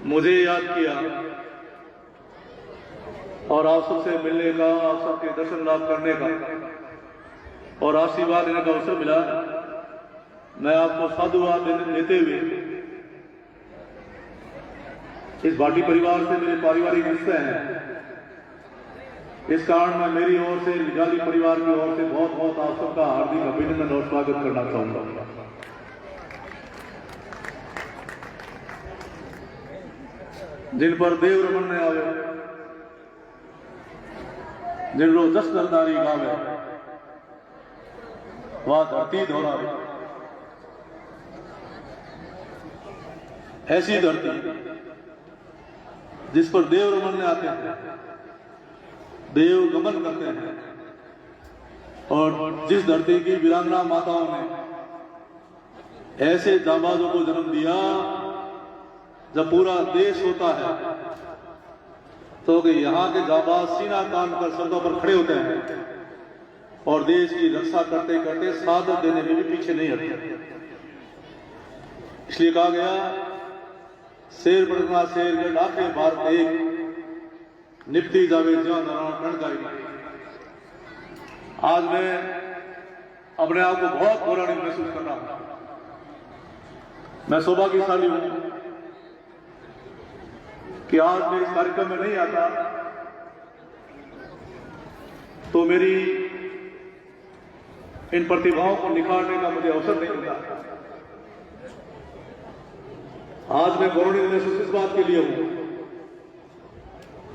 मुझे याद किया और आप सबसे मिलने का, आप सबके दर्शन लाभ करने का और आशीर्वाद देने का अवसर मिला। मैं आपको साधुवाद देते हुए इस भाटी परिवार से मेरे पारिवारिक रिश्ते हैं, इस कारण मैं मेरी ओर से, निजाली परिवार की ओर से बहुत बहुत आप सबका हार्दिक अभिनंदन और स्वागत करना चाहूंगा। जिन पर देव रमन ने आवे, जिन रो जस दलदारी गावे, वह धरती दोहरावे। ऐसी धरती जिस पर देव रमन आते हैं, देव गमन करते हैं, और जिस धरती की वीरांगना माताओं ने ऐसे जाबाजों को जन्म दिया, जब पूरा देश होता है तो कि यहाँ के जाबाज सीना तान कर सड़कों पर खड़े होते हैं और देश की रक्षा करते करते शहादत देने में भी पीछे नहीं हटते। इसलिए कहा गया, शेर पड़ना शेर गढ़ आखे भारत एक, निपटी जावे जान रण गाई। आज मैं अपने आप को बहुत गौरवान्वित महसूस कर रहा हूं। मैं सौभाग्यशाली हूं कि आज मैं इस कार्यक्रम में नहीं आता तो मेरी इन प्रतिभाओं को निखारने का मुझे अवसर नहीं मिलता। आज मैं गौरवान्वित महसूस इस बात के लिए हूं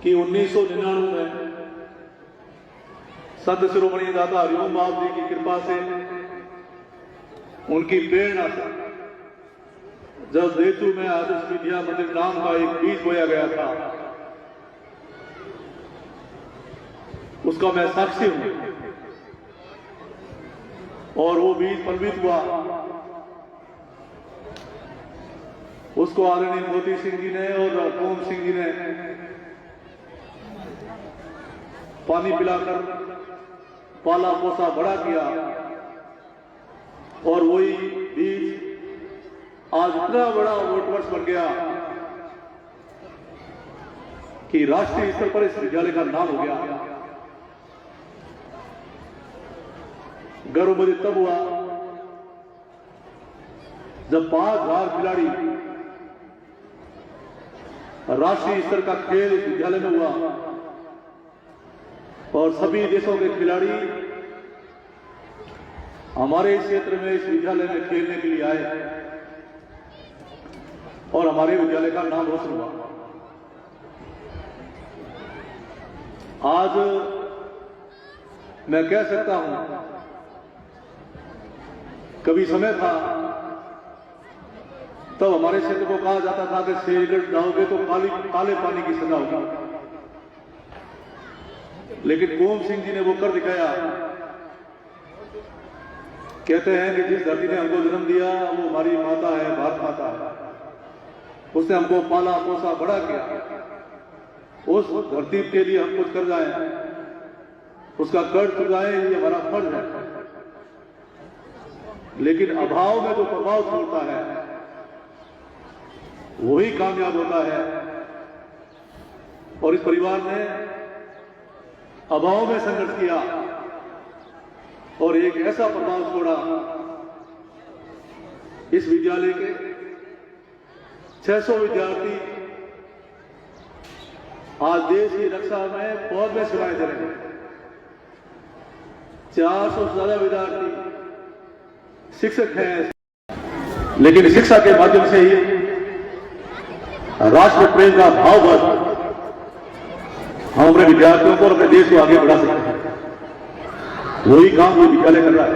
कि 1999 में संत शिरोमणि दाता हरिओम बाप जी की कृपा से, उनकी प्रेरणा से, जब देशू में आदर्श विद्या मंदिर नाम का एक बीज बोया गया था, उसका मैं साक्षी हूं। और वो बीज फलित हुआ। उसको आदरणीय मोती सिंह जी ने और ओम सिंह जी ने पानी पिलाकर पाला पोसा बड़ा किया, और वही बीज आज इतना बड़ा वोटवर्स बन गया कि राष्ट्रीय स्तर पर इस विद्यालय का नाम हो गया। गर्व मुझे तब हुआ जब 5000 खिलाड़ी राष्ट्रीय स्तर का खेल इस विद्यालय में हुआ और सभी देशों के खिलाड़ी हमारे इस क्षेत्र में, इस विद्यालय में खेलने के लिए आए और हमारे विद्यालय का नाम रोशन हुआ। आज मैं कह सकता हूं, कभी समय था तब हमारे क्षेत्र को कहा जाता था कि शेरगढ़ जाओगे तो काले पानी की सजा होगी, लेकिन ओम सिंह जी ने वो कर दिखाया। कहते हैं कि जिस धरती ने हमको जन्म दिया वो हमारी माता है, भारत माता है। उसने हमको पाला पोसा बड़ा किया। उस धरती के लिए हम कुछ कर जाएं, उसका कर्ज चुकाएं, ये हमारा फर्ज है। लेकिन अभाव में जो प्रभाव छोड़ता है वही कामयाब होता है। और इस परिवार ने अभाव में संघर्ष किया और एक ऐसा प्रभाव छोड़ा। इस विद्यालय के 600 विद्यार्थी आज देश की रक्षा में फौज में सेवाएं दे रहे हैं। 400 से ज्यादा विद्यार्थी शिक्षक हैं, लेकिन शिक्षा के माध्यम से ही राष्ट्र प्रेम का भाव बढ़ हम अपने विद्यार्थियों को और अपने देश को आगे बढ़ा सकते हैं। वही काम ये विद्यालय कर रहा है।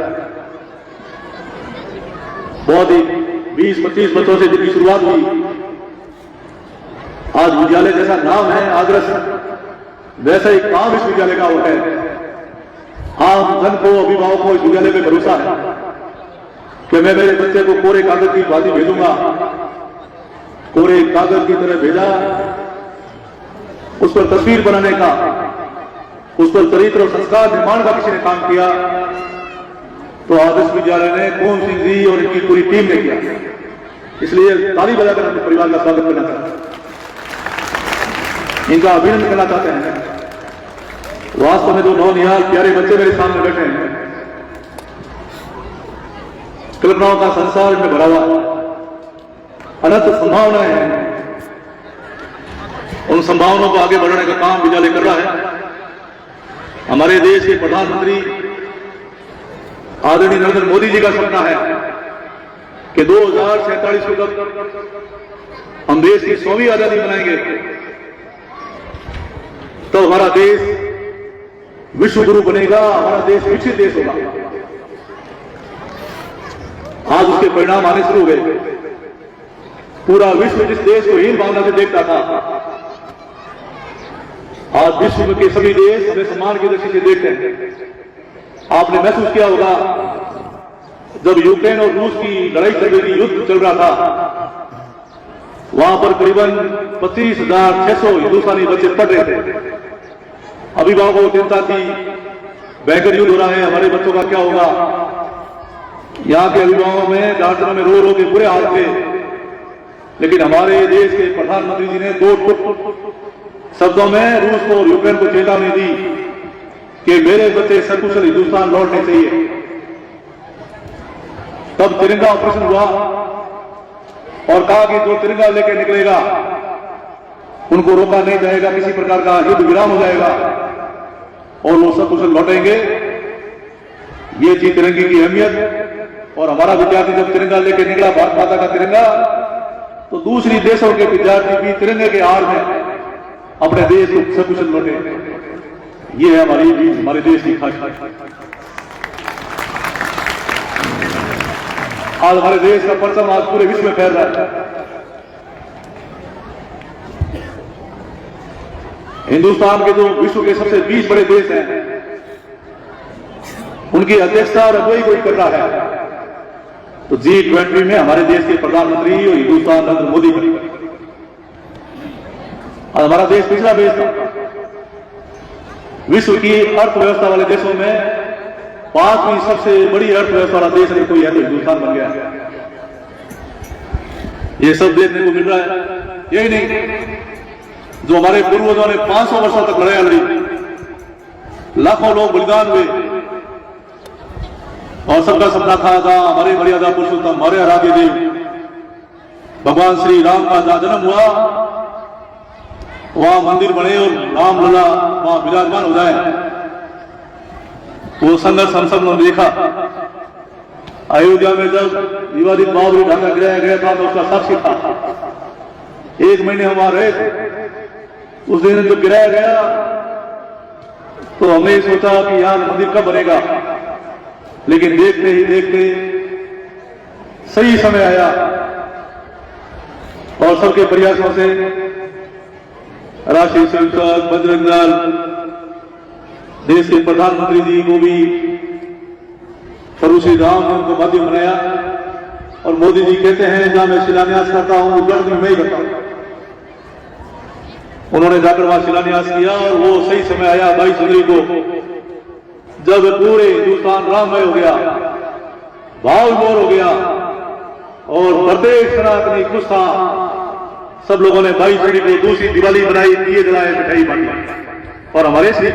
बहुत ही 20-25 बच्चों से जिनकी शुरुआत हुई, आज विद्यालय जैसा नाम है आदर्श, वैसा ही काम इस विद्यालय का होता है। आम जन को, अभिभावकों को इस विद्यालय में भरोसा है कि मैं मेरे बच्चे को कोरे कागज की भांति भेजूंगा। कोरे कागज की तरह भेजा, उस पर तस्वीर बनाने का, उस पर चरित्र और संस्कार निर्माण का किसी ने काम किया तो आदर्श विद्यालय ने ओम सिंह जी और इनकी पूरी टीम ने किया। इसलिए ताली बजाकर अपने परिवार का स्वागत करना चाहता हूं। इनका अभिनंदन करना चाहते हैं। वास्तव में जो नौनिहाल प्यारे बच्चे मेरे सामने बैठे हैं, कल्पनाओं का संसार में भरा हुआ, अनंत संभावनाएं हैं। उन संभावनाओं को आगे बढ़ाने का काम विद्यालय कर रहा है। हमारे देश के प्रधानमंत्री आदरणीय नरेंद्र मोदी जी का सपना है कि 2047 को तक हम देश की 100वीं आजादी बनाएंगे, तो हमारा देश विश्व गुरु बनेगा, हमारा देश विकसित देश होगा। आज उसके परिणाम आने शुरू हो गए। पूरा विश्व जिस देश को हीन भावना से देखता था, आज विश्व के सभी देश हमें सम्मान की दृष्टि से देखते हैं। आपने महसूस किया होगा जब यूक्रेन और रूस की लड़ाई चल रही थी, युद्ध चल रहा था, वहां पर करीबन 25,600 हिंदुस्तानी बच्चे पढ़ रहे थे। अभिभावकों को चिंता थी, भयंकर युद्ध हो रहा है, हमारे बच्चों का क्या होगा। यहाँ के अभिभावकों में डांटने में रो रो के बुरे हाल थे, लेकिन हमारे देश के प्रधानमंत्री जी ने 2 शब्दों में रूस को और यूक्रेन को चेतावनी दी कि मेरे बच्चे सकुशल हिंदुस्तान लौटने चाहिए। तब तिरंगा ऑपरेशन हुआ और कहा कि जो तिरंगा लेकर निकलेगा उनको रोका नहीं जाएगा, किसी प्रकार का युद्ध विराम हो जाएगा और वो सकुशल लौटेंगे। ये थी तिरंगे की अहमियत। और हमारा विद्यार्थी जब तिरंगा लेकर निकला, भारत माता का तिरंगा, तो दूसरी देशों के विद्यार्थी भी तिरंगे के आड़ में अपने देश को सकुशल लौटे। ये है हमारे देश की खासियत। आज हमारे देश का परचम आज पूरे विश्व में फैल रहा है। हिंदुस्तान के जो विश्व के सबसे 20 बड़े देश हैं, उनकी अध्यक्षता और अगुवाई कोई कर रहा है, तो G20 में हमारे देश के प्रधानमंत्री और हिंदुस्तान नरेंद्र मोदी बने। और हमारा देश पिछड़ा देश था। विश्व की अर्थव्यवस्था वाले देशों में 5वीं सबसे बड़ी अर्थव्यवस्था वाला देश अगर कोई है तो हिंदुस्तान बन गया। ये सब देखने को मिल रहा है। यही नहीं, जो हमारे पूर्वजों ने 500 वर्षों तक लड़ाई लड़ी, लाखों लोग बलिदान हुए, और सबका सपना था हमारे मर्यादा पुरुषोत्तम हमारे आराध्य देव भगवान श्री राम का जहां जन्म हुआ, वहां मंदिर बने और रामलला वहां विराजमान हो जाए। वो संघर्ष हम सब लोगों ने देखा। अयोध्या में जब विवादित बाबरी ढांचा गिराया गया था तो उसका साक्षी था। 1 महीने हम वहां रहे थे। उस दिन जब गिराया गया तो हमने सोचा कि यार मंदिर कब बनेगा, लेकिन देखते ही देखते सही समय आया और सबके प्रयासों से राष्ट्रीय स्वयंसेवक बजरंग दल, देश के प्रधानमंत्री जी को भी प्रभु श्री राम ने उनको माध्यम बनाया। और मोदी जी कहते हैं जहां मैं शिलान्यास करता हूं उद्घाटन मैं ही करता हूं। उन्होंने जाकर वहां शिलान्यास किया और वो सही समय आया 22 जनवरी को, जब पूरे हिंदुस्तान राममय हो गया, भाव विभोर हो गया और प्रत्येक सनातनी खुश था। सब लोगों ने 22 जनवरी को दूसरी दिवाली बनाई, दिए जलाए, मिठाई बांटी। और हमारे श्री